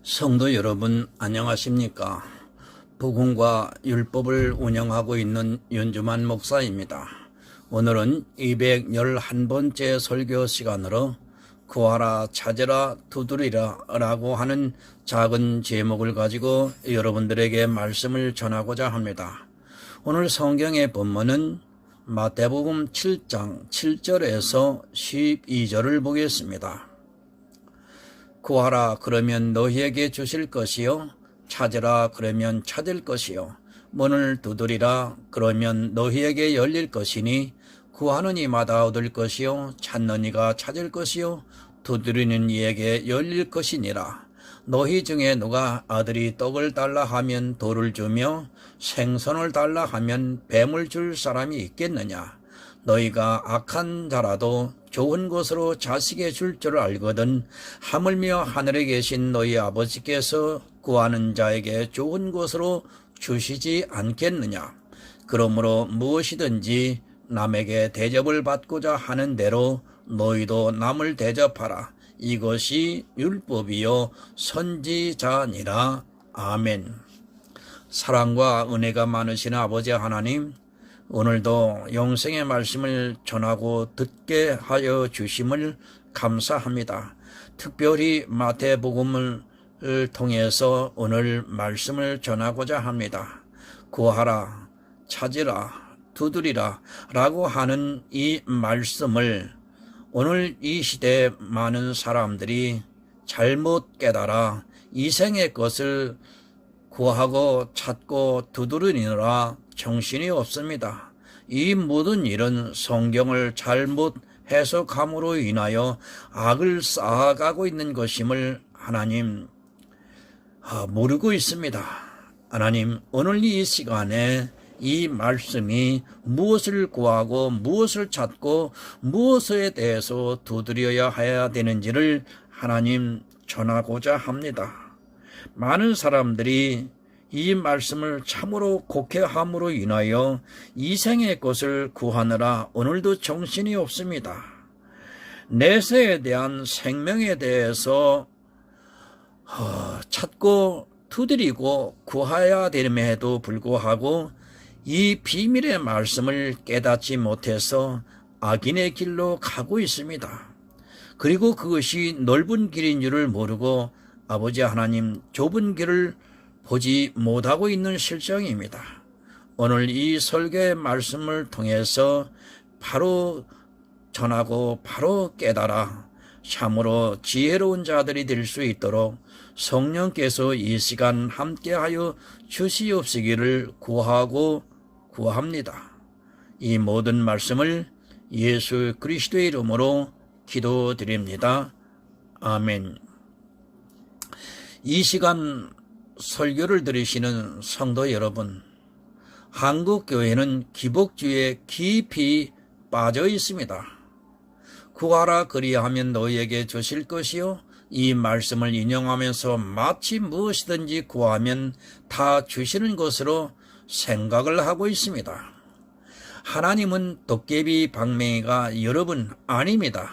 성도 여러분 안녕하십니까? 복음과 율법을 운영하고 있는 윤주만 목사입니다. 오늘은 211번째 설교 시간으로 구하라 찾으라 두드리라 라고 하는 작은 제목을 가지고 여러분들에게 말씀을 전하고자 합니다. 오늘 성경의 본문은 마태복음 7장 7절에서 12절을 보겠습니다. 구하라 그러면 너희에게 주실 것이요 찾으라 그러면 찾을 것이요 문을 두드리라 그러면 너희에게 열릴 것이니 구하는 이마다 얻을 것이요 찾는 이가 찾을 것이요 두드리는 이에게 열릴 것이니라. 너희 중에 누가 아들이 떡을 달라 하면 돌을 주며 생선을 달라 하면 뱀을 줄 사람이 있겠느냐? 너희가 악한 자라도 좋은 것으로 자식에 줄 줄 알거든 하물며 하늘에 계신 너희 아버지께서 구하는 자에게 좋은 것으로 주시지 않겠느냐. 그러므로 무엇이든지 남에게 대접을 받고자 하는 대로 너희도 남을 대접하라. 이것이 율법이요 선지자니라. 아멘. 사랑과 은혜가 많으신 아버지 하나님, 오늘도 영생의 말씀을 전하고 듣게 하여 주심을 감사합니다. 특별히 마태복음을 통해서 오늘 말씀을 전하고자 합니다. 구하라, 찾으라, 두드리라 라고 하는 이 말씀을 오늘 이 시대에 많은 사람들이 잘못 깨달아 이생의 것을 구하고 찾고 두드리느라 정신이 없습니다. 이 모든 일은 성경을 잘못 해석함으로 인하여 악을 쌓아가고 있는 것임을 하나님 모르고 있습니다. 하나님, 오늘 이 시간에 이 말씀이 무엇을 구하고 무엇을 찾고 무엇에 대해서 두드려야 해야 되는지를 하나님 전하고자 합니다. 많은 사람들이 이 말씀을 참으로 곡해함으로 인하여 이생의 것을 구하느라 오늘도 정신이 없습니다. 내세에 대한 생명에 대해서 찾고 두드리고 구해야 됨에도 불구하고 이 비밀의 말씀을 깨닫지 못해서 악인의 길로 가고 있습니다. 그리고 그것이 넓은 길인 줄을 모르고 아버지 하나님 좁은 길을 보지 못하고 있는 실정입니다. 오늘 이 설교의 말씀을 통해서 바로 전하고 바로 깨달아 참으로 지혜로운 자들이 될 수 있도록 성령께서 이 시간 함께하여 주시옵시기를 구합니다. 이 모든 말씀을 예수 그리스도의 이름으로 기도드립니다. 아멘. 이 시간 설교를 들으시는 성도 여러분, 한국교회는 기복주의에 깊이 빠져 있습니다. 구하라 그리하면 너희에게 주실 것이요 이 말씀을 인용하면서 마치 무엇이든지 구하면 다 주시는 것으로 생각을 하고 있습니다. 하나님은 도깨비 방맹이가 여러분 아닙니다.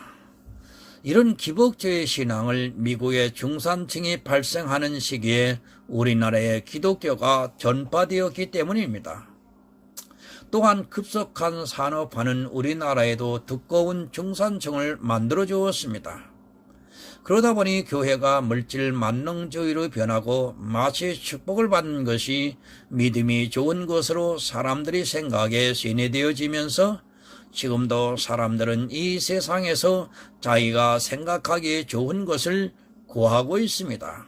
이런 기복주의 신앙을 미국의 중산층이 발생하는 시기에 우리나라의 기독교가 전파되었기 때문입니다. 또한 급속한 산업화는 우리나라에도 두꺼운 중산층을 만들어 주었습니다. 그러다 보니 교회가 물질 만능주의로 변하고 마치 축복을 받는 것이 믿음이 좋은 것으로 사람들이 생각에 세뇌되어지면서 지금도 사람들은 이 세상에서 자기가 생각하기에 좋은 것을 구하고 있습니다.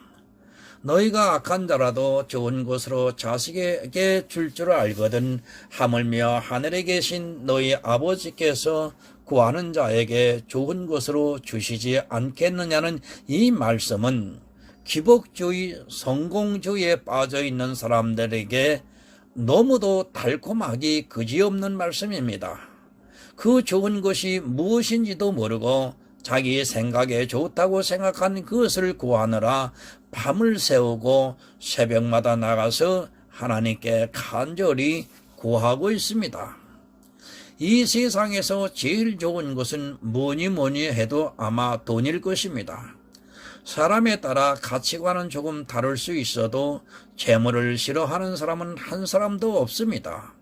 너희가 악한 자라도 좋은 것으로 자식에게 줄 줄 알거든 하물며 하늘에 계신 너희 아버지께서 구하는 자에게 좋은 것으로 주시지 않겠느냐는 이 말씀은 기복주의, 성공주의에 빠져 있는 사람들에게 너무도 달콤하기 그지없는 말씀입니다. 그 좋은 것이 무엇인지도 모르고 자기 생각에 좋다고 생각한 그것을 구하느라 밤을 새우고 새벽마다 나가서 하나님께 간절히 구하고 있습니다. 이 세상에서 제일 좋은 것은 뭐니 해도 아마 돈일 것입니다. 사람에 따라 가치관은 조금 다를 수 있어도 재물을 싫어하는 사람은 한 사람도 없습니다.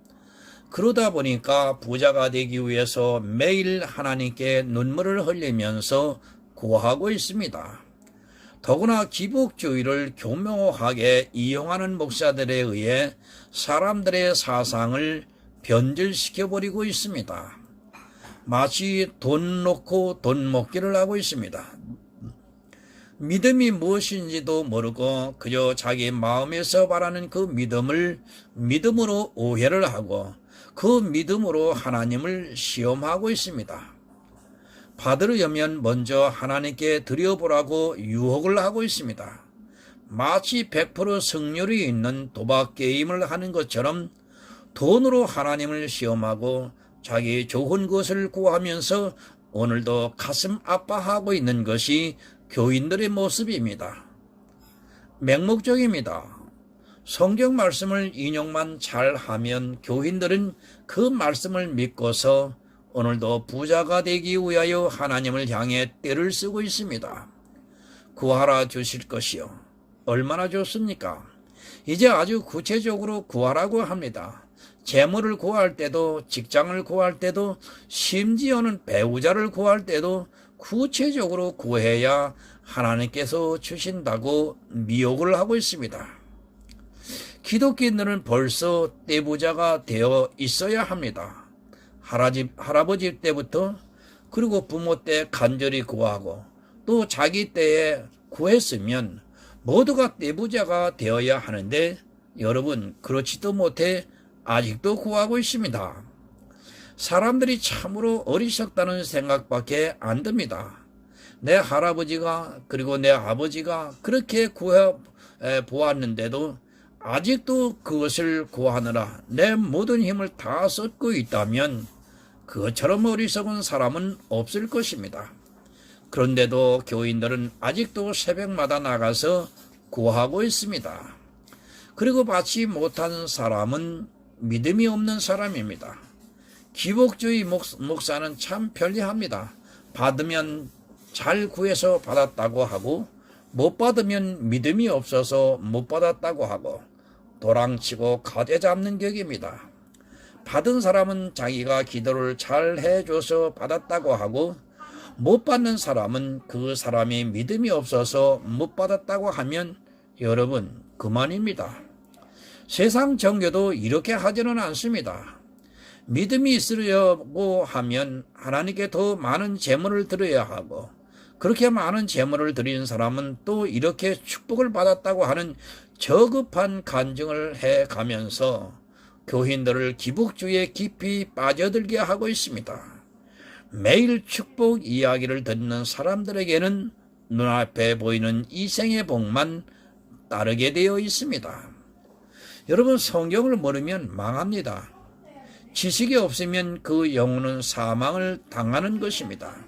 그러다 보니까 부자가 되기 위해서 매일 하나님께 눈물을 흘리면서 구하고 있습니다. 더구나 기복주의를 교묘하게 이용하는 목사들에 의해 사람들의 사상을 변질시켜버리고 있습니다. 마치 돈 놓고 돈 먹기를 하고 있습니다. 믿음이 무엇인지도 모르고 그저 자기 마음에서 바라는 그 믿음을 믿음으로 오해를 하고 그 믿음으로 하나님을 시험하고 있습니다. 받으려면 먼저 하나님께 드려보라고 유혹을 하고 있습니다. 마치 100% 승률이 있는 도박 게임을 하는 것처럼 돈으로 하나님을 시험하고 자기 좋은 것을 구하면서 오늘도 가슴 아파하고 있는 것이 교인들의 모습입니다. 맹목적입니다. 성경 말씀을 인용만 잘하면 교인들은 그 말씀을 믿고서 오늘도 부자가 되기 위하여 하나님을 향해 떼를 쓰고 있습니다. 구하라 주실 것이요. 얼마나 좋습니까? 이제 아주 구체적으로 구하라고 합니다. 재물을 구할 때도, 직장을 구할 때도, 심지어는 배우자를 구할 때도 구체적으로 구해야 하나님께서 주신다고 미혹을 하고 있습니다. 기독교인들은 벌써 떼부자가 되어 있어야 합니다. 할아버지 때부터, 그리고 부모 때 간절히 구하고 또 자기 때에 구했으면 모두가 떼부자가 되어야 하는데 여러분 그렇지도 못해 아직도 구하고 있습니다. 사람들이 참으로 어리석다는 생각밖에 안 듭니다. 내 할아버지가 그리고 내 아버지가 그렇게 구해 보았는데도 아직도 그것을 구하느라 내 모든 힘을 다 쏟고 있다면 그것처럼 어리석은 사람은 없을 것입니다. 그런데도 교인들은 아직도 새벽마다 나가서 구하고 있습니다. 그리고 받지 못한 사람은 믿음이 없는 사람입니다. 기복주의 목사는 참 편리합니다. 받으면 잘 구해서 받았다고 하고 못 받으면 믿음이 없어서 못 받았다고 하고 도랑치고 가대 잡는 격입니다. 받은 사람은 자기가 기도를 잘 해줘서 받았다고 하고 못 받는 사람은 그 사람이 믿음이 없어서 못 받았다고 하면 여러분 그만입니다. 세상 종교도 이렇게 하지는 않습니다. 믿음이 있으려고 하면 하나님께 더 많은 재물을 드려야 하고 그렇게 많은 재물을 드린 사람은 또 이렇게 축복을 받았다고 하는 저급한 간증을 해가면서 교인들을 기복주의에 깊이 빠져들게 하고 있습니다. 매일 축복 이야기를 듣는 사람들에게는 눈앞에 보이는 이생의 복만 따르게 되어 있습니다. 여러분 성경을 모르면 망합니다. 지식이 없으면 그 영혼은 사망을 당하는 것입니다.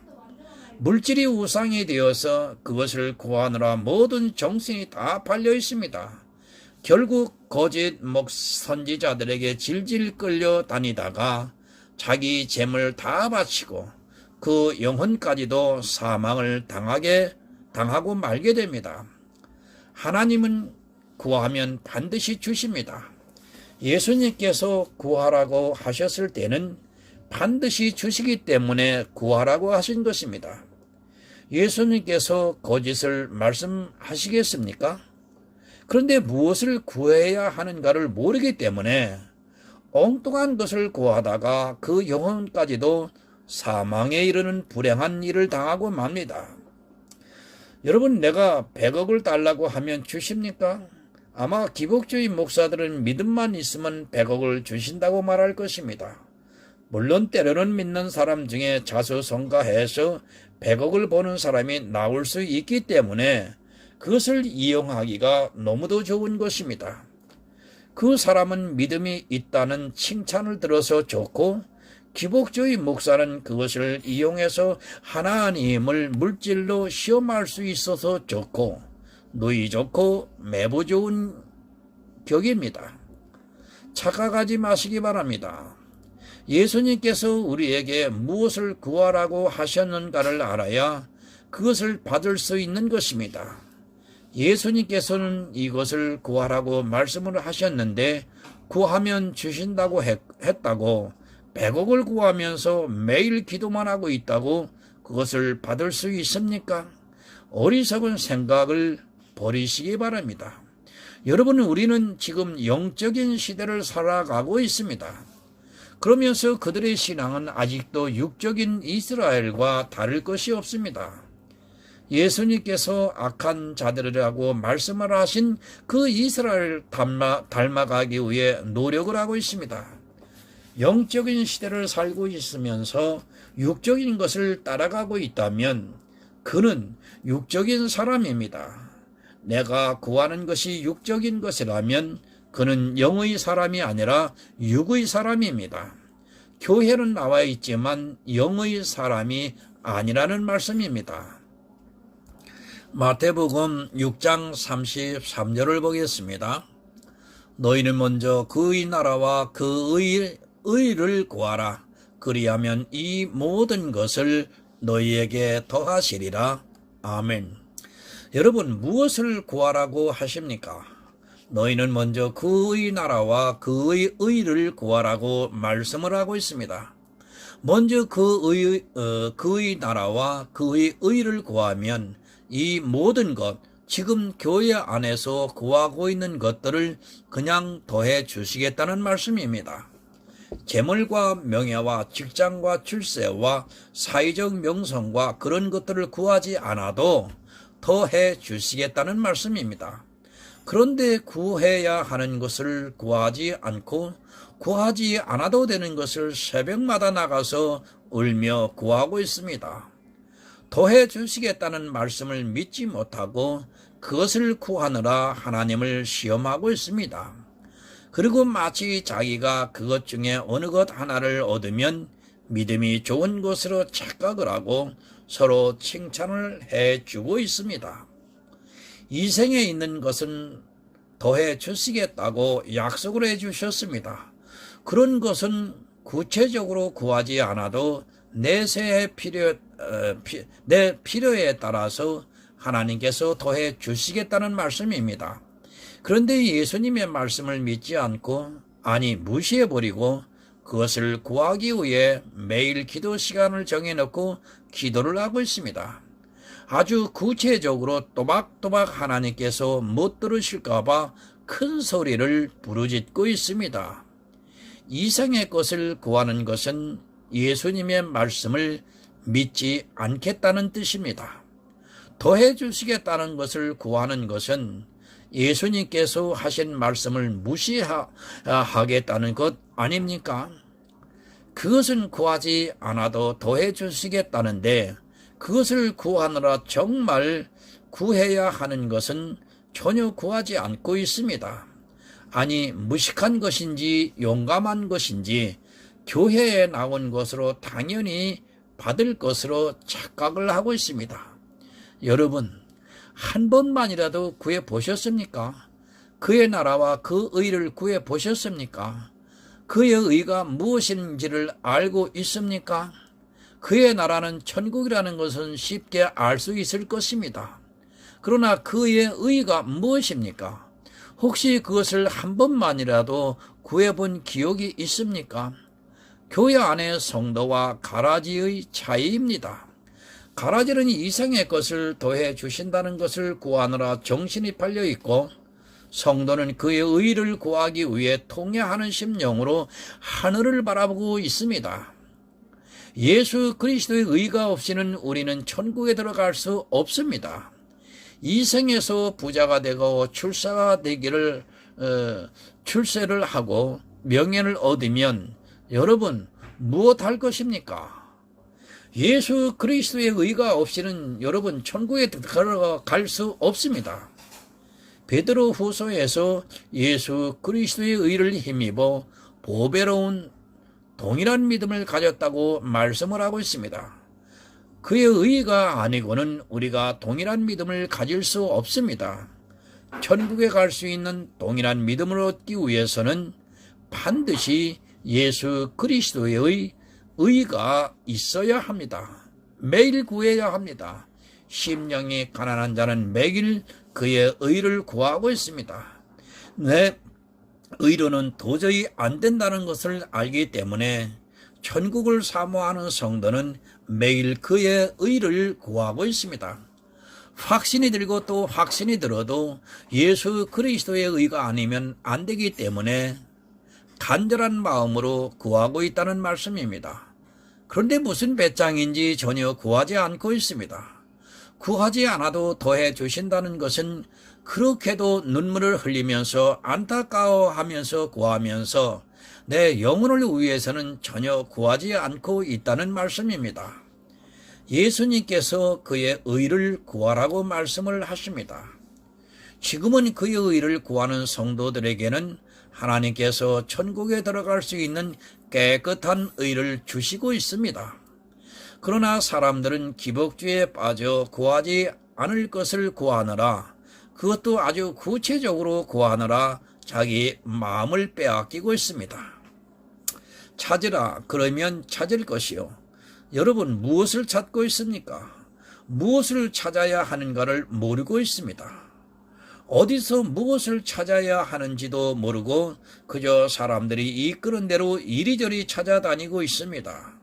물질이 우상이 되어서 그것을 구하느라 모든 정신이 다 팔려 있습니다. 결국 거짓 선지자들에게 질질 끌려 다니다가 자기 재물 다 바치고 그 영혼까지도 사망을 당하고 말게 됩니다. 하나님은 구하면 반드시 주십니다. 예수님께서 구하라고 하셨을 때는 반드시 주시기 때문에 구하라고 하신 것입니다. 예수님께서 거짓을 말씀하시겠습니까? 그런데 무엇을 구해야 하는가를 모르기 때문에 엉뚱한 것을 구하다가 그 영혼까지도 사망에 이르는 불행한 일을 당하고 맙니다. 여러분 내가 100억을 달라고 하면 주십니까? 아마 기복주의 목사들은 믿음만 있으면 100억을 주신다고 말할 것입니다. 물론 때로는 믿는 사람 중에 자수성가해서 100억을 버는 사람이 나올 수 있기 때문에 그것을 이용하기가 너무도 좋은 것입니다. 그 사람은 믿음이 있다는 칭찬을 들어서 좋고 기복주의 목사는 그것을 이용해서 하나님을 물질로 시험할 수 있어서 좋고 누이 좋고 매부 좋은 격입니다. 착각하지 마시기 바랍니다. 예수님께서 우리에게 무엇을 구하라고 하셨는가를 알아야 그것을 받을 수 있는 것입니다. 예수님께서는 이것을 구하라고 말씀을 하셨는데 구하면 주신다고 했다고 100억을 구하면서 매일 기도만 하고 있다고 그것을 받을 수 있습니까? 어리석은 생각을 버리시기 바랍니다. 여러분, 우리는 지금 영적인 시대를 살아가고 있습니다. 그러면서 그들의 신앙은 아직도 육적인 이스라엘과 다를 것이 없습니다. 예수님께서 악한 자들이라고 말씀을 하신 그 이스라엘 닮아가기 위해 노력을 하고 있습니다. 영적인 시대를 살고 있으면서 육적인 것을 따라가고 있다면 그는 육적인 사람입니다. 내가 구하는 것이 육적인 것이라면 그는 영의 사람이 아니라 육의 사람입니다. 교회는 나와 있지만 영의 사람이 아니라는 말씀입니다. 마태복음 6장 33절을 보겠습니다. 너희는 먼저 그의 나라와 그의 의를 구하라. 그리하면 이 모든 것을 너희에게 더하시리라. 아멘. 여러분, 무엇을 구하라고 하십니까? 너희는 먼저 그의 나라와 그의 의를 구하라고 말씀을 하고 있습니다. 먼저 그의 나라와 그의 의를 구하면 이 모든 것, 지금 교회 안에서 구하고 있는 것들을 그냥 더해 주시겠다는 말씀입니다. 재물과 명예와 직장과 출세와 사회적 명성과 그런 것들을 구하지 않아도 더해 주시겠다는 말씀입니다. 그런데 구해야 하는 것을 구하지 않고 구하지 않아도 되는 것을 새벽마다 나가서 울며 구하고 있습니다. 더해 주시겠다는 말씀을 믿지 못하고 그것을 구하느라 하나님을 시험하고 있습니다. 그리고 마치 자기가 그것 중에 어느 것 하나를 얻으면 믿음이 좋은 것으로 착각을 하고 서로 칭찬을 해주고 있습니다. 이 생에 있는 것은 더해 주시겠다고 약속을 해주셨습니다. 그런 것은 구체적으로 구하지 않아도 내 필요에 따라서 하나님께서 더해 주시겠다는 말씀입니다. 그런데 예수님의 말씀을 믿지 않고 무시해버리고 그것을 구하기 위해 매일 기도 시간을 정해놓고 기도를 하고 있습니다. 아주 구체적으로 또박또박 하나님께서 못 들으실까봐 큰 소리를 부르짖고 있습니다. 이생의 것을 구하는 것은 예수님의 말씀을 믿지 않겠다는 뜻입니다. 더해 주시겠다는 것을 구하는 것은 예수님께서 하신 말씀을 무시하겠다는 것 아닙니까? 그것은 구하지 않아도 더해 주시겠다는데 그것을 구하느라 정말 구해야 하는 것은 전혀 구하지 않고 있습니다. 무식한 것인지 용감한 것인지 교회에 나온 것으로 당연히 받을 것으로 착각을 하고 있습니다. 여러분, 한 번만이라도 구해 보셨습니까? 그의 나라와 그 의를 구해 보셨습니까? 그의 의가 무엇인지를 알고 있습니까? 그의 나라는 천국이라는 것은 쉽게 알 수 있을 것입니다. 그러나 그의 의가 무엇입니까? 혹시 그것을 한 번만이라도 구해본 기억이 있습니까? 교회 안의 성도와 가라지의 차이입니다. 가라지는 이생의 것을 더해 주신다는 것을 구하느라 정신이 팔려 있고 성도는 그의 의를 구하기 위해 통회하는 심령으로 하늘을 바라보고 있습니다. 예수 그리스도의 의가 없이는 우리는 천국에 들어갈 수 없습니다. 이 생에서 부자가 되고 출세를 하고 명예를 얻으면 여러분 무엇할 것입니까? 예수 그리스도의 의가 없이는 여러분 천국에 들어갈 수 없습니다. 베드로 후서에서 예수 그리스도의 의를 힘입어 보배로운 동일한 믿음을 가졌다고 말씀을 하고 있습니다. 그의 의가 아니고는 우리가 동일한 믿음을 가질 수 없습니다. 천국에 갈 수 있는 동일한 믿음을 얻기 위해서는 반드시 예수 그리스도의 의가 있어야 합니다. 매일 구해야 합니다. 심령이 가난한 자는 매일 그의 의를 구하고 있습니다. 내 의로는 도저히 안 된다는 것을 알기 때문에 천국을 사모하는 성도는 매일 그의 의를 구하고 있습니다. 확신이 들고 또 확신이 들어도 예수 그리스도의 의가 아니면 안 되기 때문에 간절한 마음으로 구하고 있다는 말씀입니다. 그런데 무슨 배짱인지 전혀 구하지 않고 있습니다. 구하지 않아도 더해 주신다는 것은 그렇게도 눈물을 흘리면서 안타까워하면서 구하면서 내 영혼을 위해서는 전혀 구하지 않고 있다는 말씀입니다. 예수님께서 그의 의를 구하라고 말씀을 하십니다. 지금은 그의 의를 구하는 성도들에게는 하나님께서 천국에 들어갈 수 있는 깨끗한 의를 주시고 있습니다. 그러나 사람들은 기복주의에 빠져 구하지 않을 것을 구하느라, 그것도 아주 구체적으로 구하느라 자기 마음을 빼앗기고 있습니다. 찾으라 그러면 찾을 것이요. 여러분 무엇을 찾고 있습니까? 무엇을 찾아야 하는가를 모르고 있습니다. 어디서 무엇을 찾아야 하는지도 모르고 그저 사람들이 이끄는 대로 이리저리 찾아다니고 있습니다.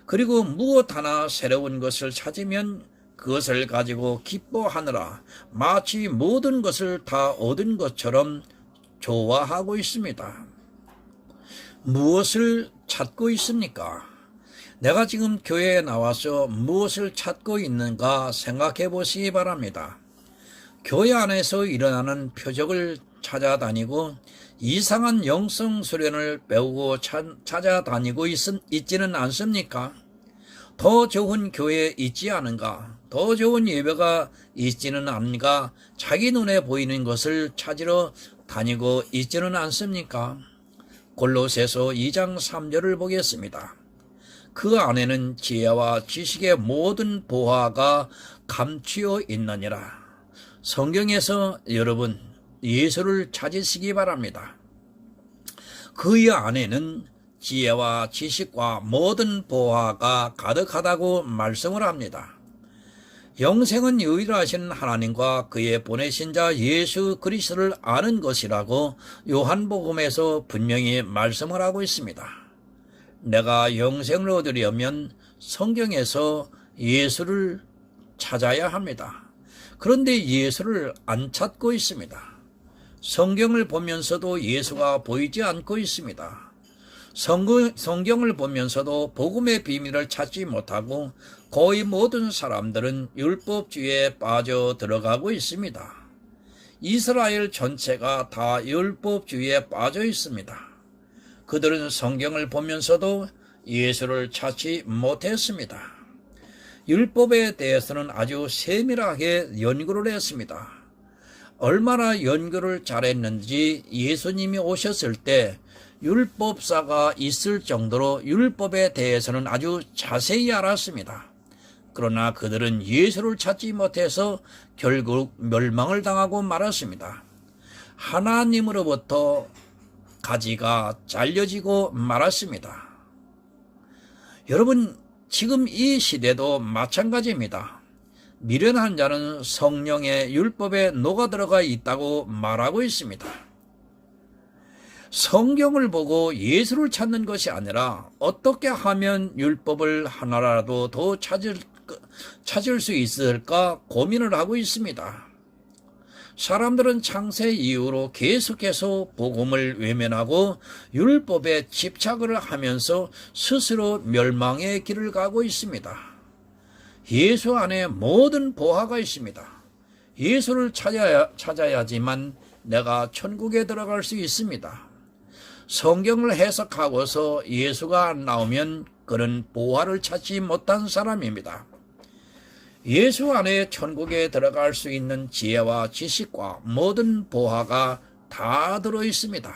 그리고 무엇 하나 새로운 것을 찾으면 그것을 가지고 기뻐하느라 마치 모든 것을 다 얻은 것처럼 좋아하고 있습니다. 무엇을 찾고 있습니까? 내가 지금 교회에 나와서 무엇을 찾고 있는가 생각해 보시기 바랍니다. 교회 안에서 일어나는 표적을 찾아다니고 이상한 영성 수련을 배우고 찾아다니고 있지는 않습니까? 더 좋은 교회에 있지 않은가? 더 좋은 예배가 있지는 않은가? 자기 눈에 보이는 것을 찾으러 다니고 있지는 않습니까? 골로새서 2장 3절을 보겠습니다. 그 안에는 지혜와 지식의 모든 보화가 감추어 있느니라. 성경에서 여러분 예수를 찾으시기 바랍니다. 그의 안에는 지혜와 지식과 모든 보화가 가득하다고 말씀을 합니다. 영생은 유일하신 하나님과 그의 보내신 자 예수 그리스도를 아는 것이라고 요한복음에서 분명히 말씀을 하고 있습니다. 내가 영생을 얻으려면 성경에서 예수를 찾아야 합니다. 그런데 예수를 안 찾고 있습니다. 성경을 보면서도 예수가 보이지 않고 있습니다. 성경을 보면서도 복음의 비밀을 찾지 못하고 거의 모든 사람들은 율법주의에 빠져 들어가고 있습니다. 이스라엘 전체가 다 율법주의에 빠져 있습니다. 그들은 성경을 보면서도 예수를 찾지 못했습니다. 율법에 대해서는 아주 세밀하게 연구를 했습니다. 얼마나 연구를 잘했는지 예수님이 오셨을 때 율법사가 있을 정도로 율법에 대해서는 아주 자세히 알았습니다. 그러나 그들은 예수를 찾지 못해서 결국 멸망을 당하고 말았습니다. 하나님으로부터 가지가 잘려지고 말았습니다. 여러분, 지금 이 시대도 마찬가지입니다. 미련한 자는 성령의 율법에 녹아들어가 있다고 말하고 있습니다. 성경을 보고 예수를 찾는 것이 아니라 어떻게 하면 율법을 하나라도 더 찾을 수 있을까 고민을 하고 있습니다. 사람들은 창세 이후로 계속해서 복음을 외면하고 율법에 집착을 하면서 스스로 멸망의 길을 가고 있습니다. 예수 안에 모든 보화가 있습니다. 예수를 찾아야지만 내가 천국에 들어갈 수 있습니다. 성경을 해석하고서 예수가 안 나오면 그는 보화를 찾지 못한 사람입니다. 예수 안에 천국에 들어갈 수 있는 지혜와 지식과 모든 보화가 다 들어 있습니다.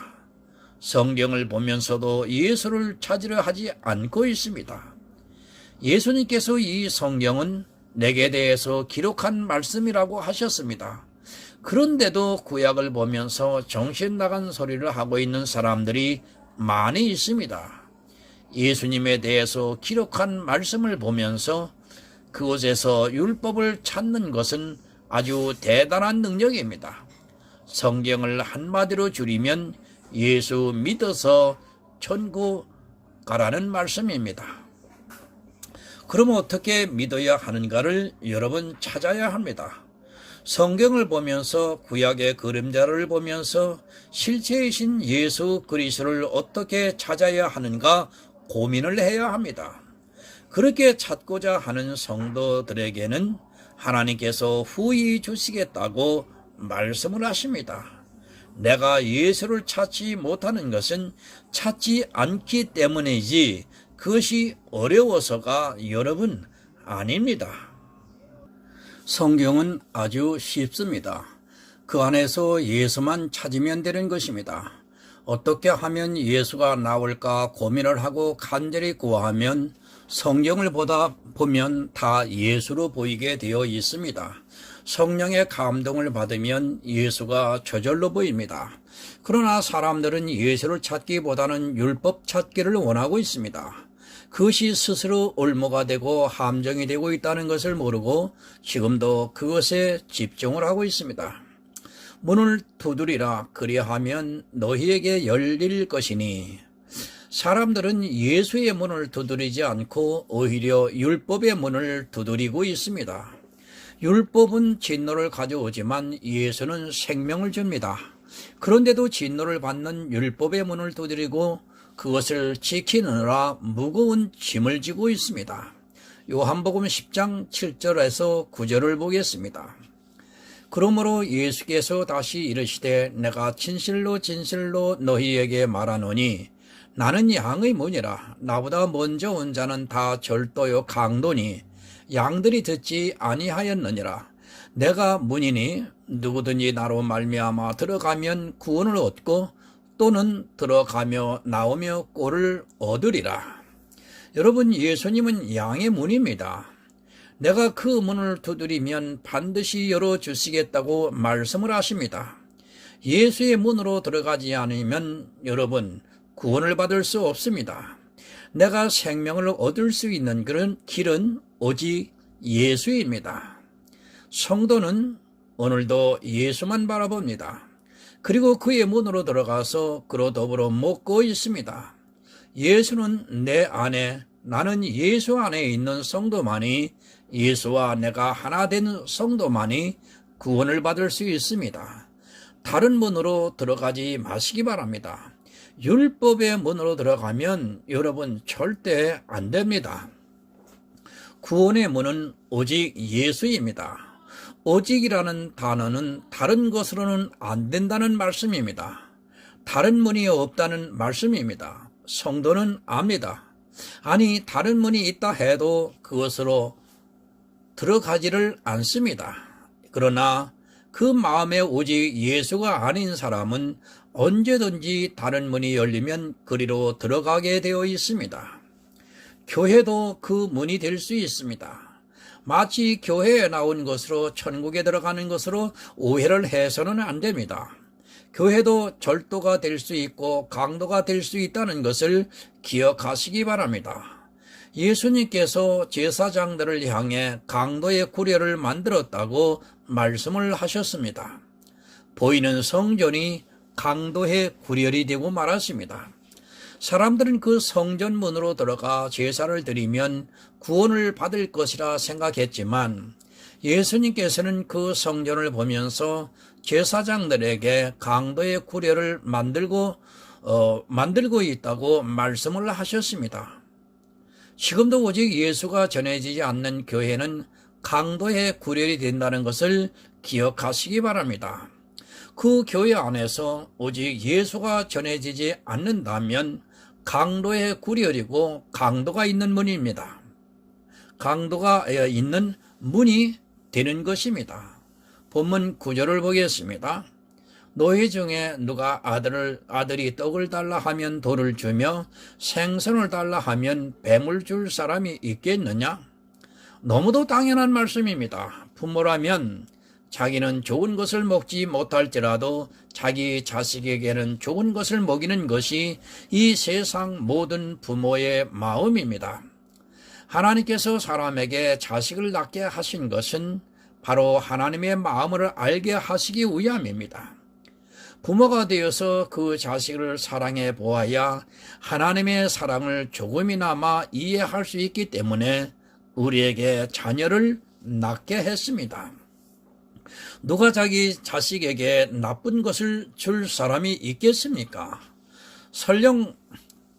성경을 보면서도 예수를 찾으려 하지 않고 있습니다. 예수님께서 이 성경은 내게 대해서 기록한 말씀이라고 하셨습니다. 그런데도 구약을 보면서 정신 나간 소리를 하고 있는 사람들이 많이 있습니다. 예수님에 대해서 기록한 말씀을 보면서 그곳에서 율법을 찾는 것은 아주 대단한 능력입니다. 성경을 한마디로 줄이면 예수 믿어서 천국 가라는 말씀입니다. 그럼 어떻게 믿어야 하는가를 여러분 찾아야 합니다. 성경을 보면서 구약의 그림자를 보면서 실체이신 예수 그리스도를 어떻게 찾아야 하는가 고민을 해야 합니다. 그렇게 찾고자 하는 성도들에게는 하나님께서 후히 주시겠다고 말씀을 하십니다. 내가 예수를 찾지 못하는 것은 찾지 않기 때문이지 그것이 어려워서가 여러분 아닙니다. 성경은 아주 쉽습니다. 그 안에서 예수만 찾으면 되는 것입니다. 어떻게 하면 예수가 나올까 고민을 하고 간절히 구하면 성경을 보다 보면 다 예수로 보이게 되어 있습니다. 성령의 감동을 받으면 예수가 저절로 보입니다. 그러나 사람들은 예수를 찾기보다는 율법 찾기를 원하고 있습니다. 그것이 스스로 올무가 되고 함정이 되고 있다는 것을 모르고 지금도 그것에 집중을 하고 있습니다. 문을 두드리라 그리하면 너희에게 열릴 것이니, 사람들은 예수의 문을 두드리지 않고 오히려 율법의 문을 두드리고 있습니다. 율법은 진노를 가져오지만 예수는 생명을 줍니다. 그런데도 진노를 받는 율법의 문을 두드리고 그것을 지키느라 무거운 짐을 지고 있습니다. 요한복음 10장 7절에서 9절을 보겠습니다. 그러므로 예수께서 다시 이르시되 내가 진실로 진실로 너희에게 말하노니 나는 양의 문이라. 나보다 먼저 온 자는 다 절도요 강도니 양들이 듣지 아니하였느니라. 내가 문이니 누구든지 나로 말미암아 들어가면 구원을 얻고 또는 들어가며 나오며 꼴을 얻으리라. 여러분, 예수님은 양의 문입니다. 내가 그 문을 두드리면 반드시 열어주시겠다고 말씀을 하십니다. 예수의 문으로 들어가지 않으면 여러분 구원을 받을 수 없습니다. 내가 생명을 얻을 수 있는 그런 길은 오직 예수입니다. 성도는 오늘도 예수만 바라봅니다. 그리고 그의 문으로 들어가서 그로 더불어 먹고 있습니다. 예수는 내 안에, 나는 예수 안에 있는 성도만이, 예수와 내가 하나 된 성도만이 구원을 받을 수 있습니다. 다른 문으로 들어가지 마시기 바랍니다. 율법의 문으로 들어가면 여러분 절대 안 됩니다. 구원의 문은 오직 예수입니다. 오직이라는 단어는 다른 것으로는 안 된다는 말씀입니다. 다른 문이 없다는 말씀입니다. 성도는 압니다. 아니, 다른 문이 있다 해도 그것으로 들어가지를 않습니다. 그러나 그 마음에 오직 예수가 아닌 사람은 언제든지 다른 문이 열리면 그리로 들어가게 되어 있습니다. 교회도 그 문이 될 수 있습니다. 마치 교회에 나온 것으로 천국에 들어가는 것으로 오해를 해서는 안 됩니다. 교회도 절도가 될 수 있고 강도가 될 수 있다는 것을 기억하시기 바랍니다. 예수님께서 제사장들을 향해 강도의 구례를 만들었다고 말씀을 하셨습니다. 보이는 성전이 강도의 구렬이 되고 말았습니다. 사람들은 그 성전문으로 들어가 제사를 드리면 구원을 받을 것이라 생각했지만 예수님께서는 그 성전을 보면서 제사장들에게 강도의 구례를 만들고 있다고 말씀을 하셨습니다. 지금도 오직 예수가 전해지지 않는 교회는 강도의 구렬이 된다는 것을 기억하시기 바랍니다. 그 교회 안에서 오직 예수가 전해지지 않는다면 강도의 구렬이고 강도가 있는 문입니다. 강도가 있는 문이 되는 것입니다. 본문 9절을 보겠습니다. 너희 중에 누가 아들이 떡을 달라 하면 돌을 주며 생선을 달라 하면 뱀을 줄 사람이 있겠느냐? 너무도 당연한 말씀입니다. 부모라면 자기는 좋은 것을 먹지 못할지라도 자기 자식에게는 좋은 것을 먹이는 것이 이 세상 모든 부모의 마음입니다. 하나님께서 사람에게 자식을 낳게 하신 것은 바로 하나님의 마음을 알게 하시기 위함입니다. 부모가 되어서 그 자식을 사랑해 보아야 하나님의 사랑을 조금이나마 이해할 수 있기 때문에 우리에게 자녀를 낳게 했습니다. 누가 자기 자식에게 나쁜 것을 줄 사람이 있겠습니까? 설령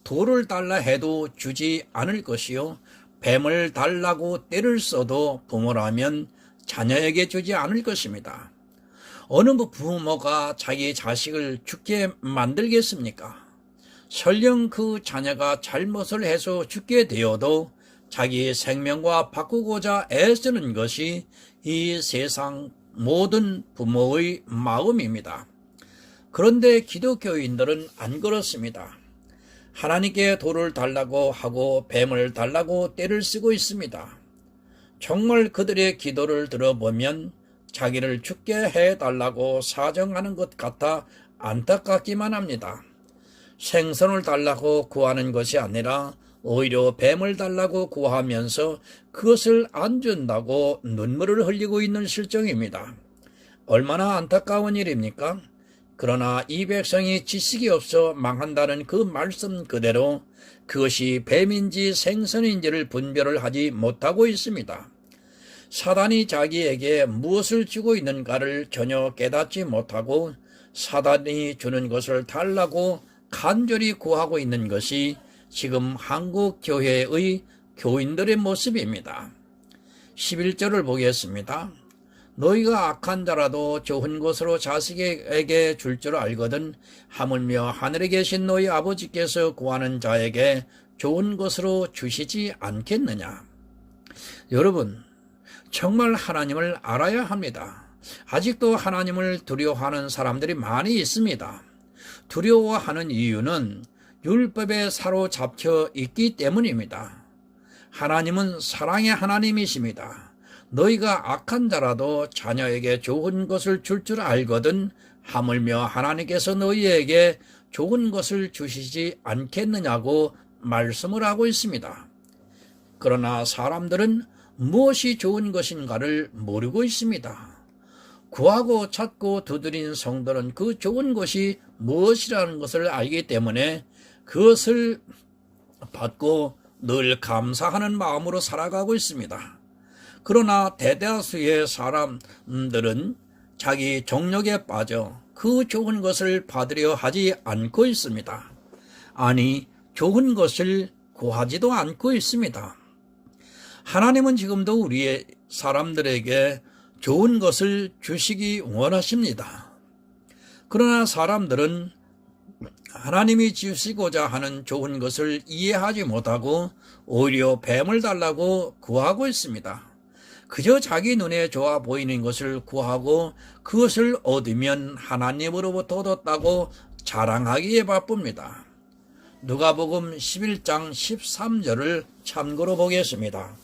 돌을 달라 해도 주지 않을 것이요, 뱀을 달라고 떼를 써도 부모라면 자녀에게 주지 않을 것입니다. 어느 부모가 자기 자식을 죽게 만들겠습니까? 설령 그 자녀가 잘못을 해서 죽게 되어도 자기의 생명과 바꾸고자 애쓰는 것이 이 세상 모든 부모의 마음입니다. 그런데 기독교인들은 안 그렇습니다. 하나님께 돌을 달라고 하고 뱀을 달라고 떼를 쓰고 있습니다. 정말 그들의 기도를 들어보면 자기를 죽게 해달라고 사정하는 것 같아 안타깝기만 합니다. 생선을 달라고 구하는 것이 아니라 오히려 뱀을 달라고 구하면서 그것을 안 준다고 눈물을 흘리고 있는 실정입니다. 얼마나 안타까운 일입니까? 그러나 이 백성이 지식이 없어 망한다는 그 말씀 그대로 그것이 뱀인지 생선인지를 분별을 하지 못하고 있습니다. 사단이 자기에게 무엇을 주고 있는가를 전혀 깨닫지 못하고 사단이 주는 것을 달라고 간절히 구하고 있는 것이 지금 한국 교회의 교인들의 모습입니다. 11절을 보겠습니다. 너희가 악한 자라도 좋은 것으로 자식에게 줄 줄 알거든 하물며 하늘에 계신 너희 아버지께서 구하는 자에게 좋은 것으로 주시지 않겠느냐. 여러분, 정말 하나님을 알아야 합니다. 아직도 하나님을 두려워하는 사람들이 많이 있습니다. 두려워하는 이유는 율법에 사로잡혀 있기 때문입니다. 하나님은 사랑의 하나님이십니다. 너희가 악한 자라도 자녀에게 좋은 것을 줄 줄 알거든 하물며 하나님께서 너희에게 좋은 것을 주시지 않겠느냐고 말씀을 하고 있습니다. 그러나 사람들은 무엇이 좋은 것인가를 모르고 있습니다. 구하고 찾고 두드린 성도는 그 좋은 것이 무엇이라는 것을 알기 때문에 그것을 받고 늘 감사하는 마음으로 살아가고 있습니다. 그러나 대다수의 사람들은 자기 정욕에 빠져 그 좋은 것을 받으려 하지 않고 있습니다. 아니, 좋은 것을 구하지도 않고 있습니다. 하나님은 지금도 우리의 사람들에게 좋은 것을 주시기 원하십니다. 그러나 사람들은 하나님이 주시고자 하는 좋은 것을 이해하지 못하고 오히려 뱀을 달라고 구하고 있습니다. 그저 자기 눈에 좋아 보이는 것을 구하고 그것을 얻으면 하나님으로부터 얻었다고 자랑하기에 바쁩니다. 누가복음 11장 13절을 참고로 보겠습니다.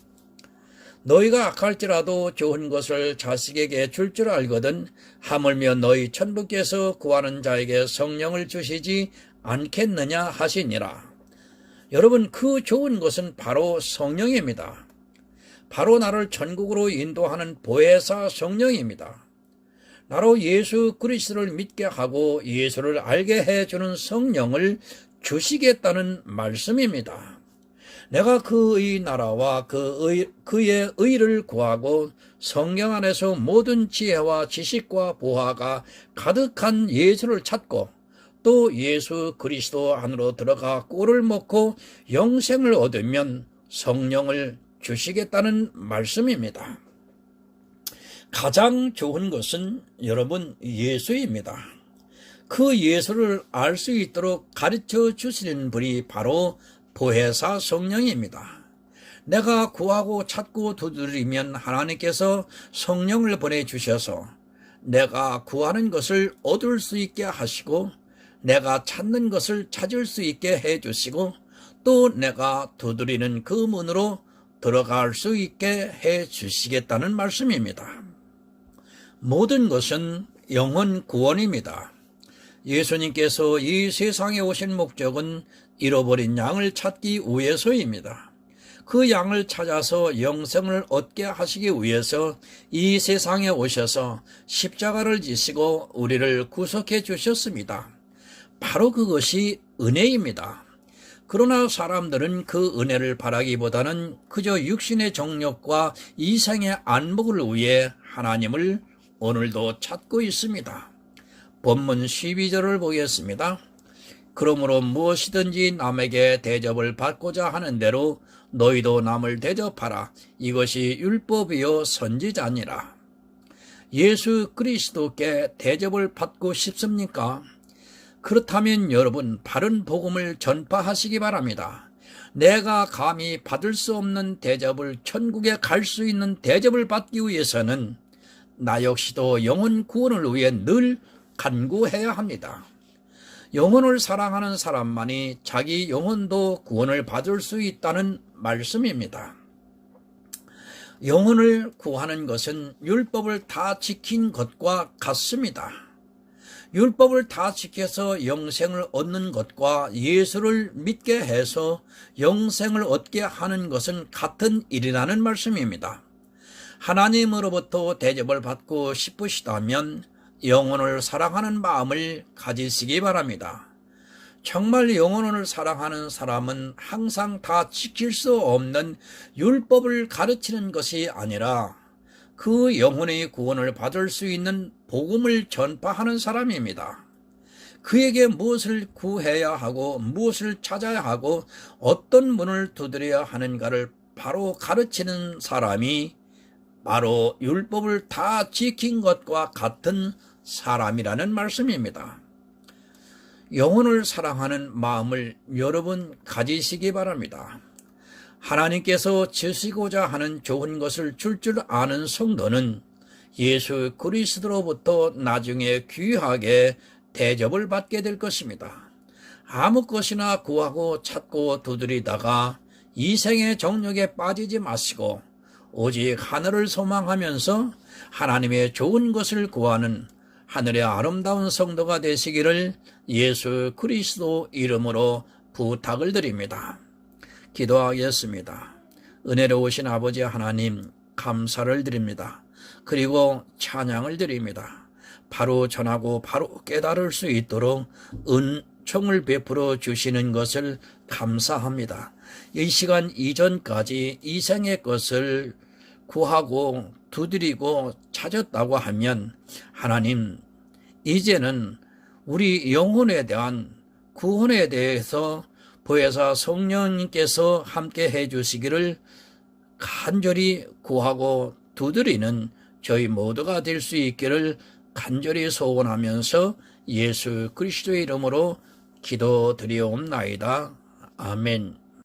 너희가 악할지라도 좋은 것을 자식에게 줄 줄 알거든 하물며 너희 천부께서 구하는 자에게 성령을 주시지 않겠느냐 하시니라. 여러분, 그 좋은 것은 바로 성령입니다. 바로 나를 천국으로 인도하는 보혜사 성령입니다. 나로 예수 그리스도를 믿게 하고 예수를 알게 해주는 성령을 주시겠다는 말씀입니다. 내가 그의 나라와 그의 의를 구하고 성령 안에서 모든 지혜와 지식과 보화가 가득한 예수를 찾고 또 예수 그리스도 안으로 들어가 꼴을 먹고 영생을 얻으면 성령을 주시겠다는 말씀입니다. 가장 좋은 것은 여러분 예수입니다. 그 예수를 알 수 있도록 가르쳐 주시는 분이 바로 보혜사 성령입니다. 내가 구하고 찾고 두드리면 하나님께서 성령을 보내주셔서 내가 구하는 것을 얻을 수 있게 하시고 내가 찾는 것을 찾을 수 있게 해주시고 또 내가 두드리는 그 문으로 들어갈 수 있게 해주시겠다는 말씀입니다. 모든 것은 영혼 구원입니다. 예수님께서 이 세상에 오신 목적은 잃어버린 양을 찾기 위해서입니다. 그 양을 찾아서 영생을 얻게 하시기 위해서 이 세상에 오셔서 십자가를 지시고 우리를 구속해 주셨습니다. 바로 그것이 은혜입니다. 그러나 사람들은 그 은혜를 바라기보다는 그저 육신의 정욕과 이생의 안목을 위해 하나님을 오늘도 찾고 있습니다. 본문 12절을 보겠습니다. 그러므로 무엇이든지 남에게 대접을 받고자 하는 대로 너희도 남을 대접하라. 이것이 율법이요 선지자니라. 예수 그리스도께 대접을 받고 싶습니까? 그렇다면 여러분 바른 복음을 전파하시기 바랍니다. 내가 감히 받을 수 없는 대접을, 천국에 갈 수 있는 대접을 받기 위해서는 나 역시도 영혼 구원을 위해 늘 간구해야 합니다. 영혼을 사랑하는 사람만이 자기 영혼도 구원을 받을 수 있다는 말씀입니다. 영혼을 구하는 것은 율법을 다 지킨 것과 같습니다. 율법을 다 지켜서 영생을 얻는 것과 예수를 믿게 해서 영생을 얻게 하는 것은 같은 일이라는 말씀입니다. 하나님으로부터 대접을 받고 싶으시다면 영혼을 사랑하는 마음을 가지시기 바랍니다. 정말 영혼을 사랑하는 사람은 항상 다 지킬 수 없는 율법을 가르치는 것이 아니라 그 영혼의 구원을 받을 수 있는 복음을 전파하는 사람입니다. 그에게 무엇을 구해야 하고 무엇을 찾아야 하고 어떤 문을 두드려야 하는가를 바로 가르치는 사람이 바로 율법을 다 지킨 것과 같은 사람이라는 말씀입니다. 영혼을 사랑하는 마음을 여러분 가지시기 바랍니다. 하나님께서 주시고자 하는 좋은 것을 줄 아는 성도는 예수 그리스도로부터 나중에 귀하게 대접을 받게 될 것입니다. 아무 것이나 구하고 찾고 두드리다가 이생의 정욕에 빠지지 마시고 오직 하늘을 소망하면서 하나님의 좋은 것을 구하는 하늘의 아름다운 성도가 되시기를 예수 그리스도 이름으로 부탁을 드립니다. 기도하겠습니다. 은혜로우신 아버지 하나님 감사를 드립니다. 그리고 찬양을 드립니다. 바로 전하고 바로 깨달을 수 있도록 은총을 베풀어 주시는 것을 감사합니다. 이 시간 이전까지 이생의 것을 구하고 두드리고 찾았다고 하면 하나님 이제는 우리 영혼에 대한 구원에 대해서 보혜사 성령님께서 함께 해주시기를 간절히 구하고 두드리는 저희 모두가 될 수 있기를 간절히 소원하면서 예수 그리스도의 이름으로 기도드리옵나이다. 아멘.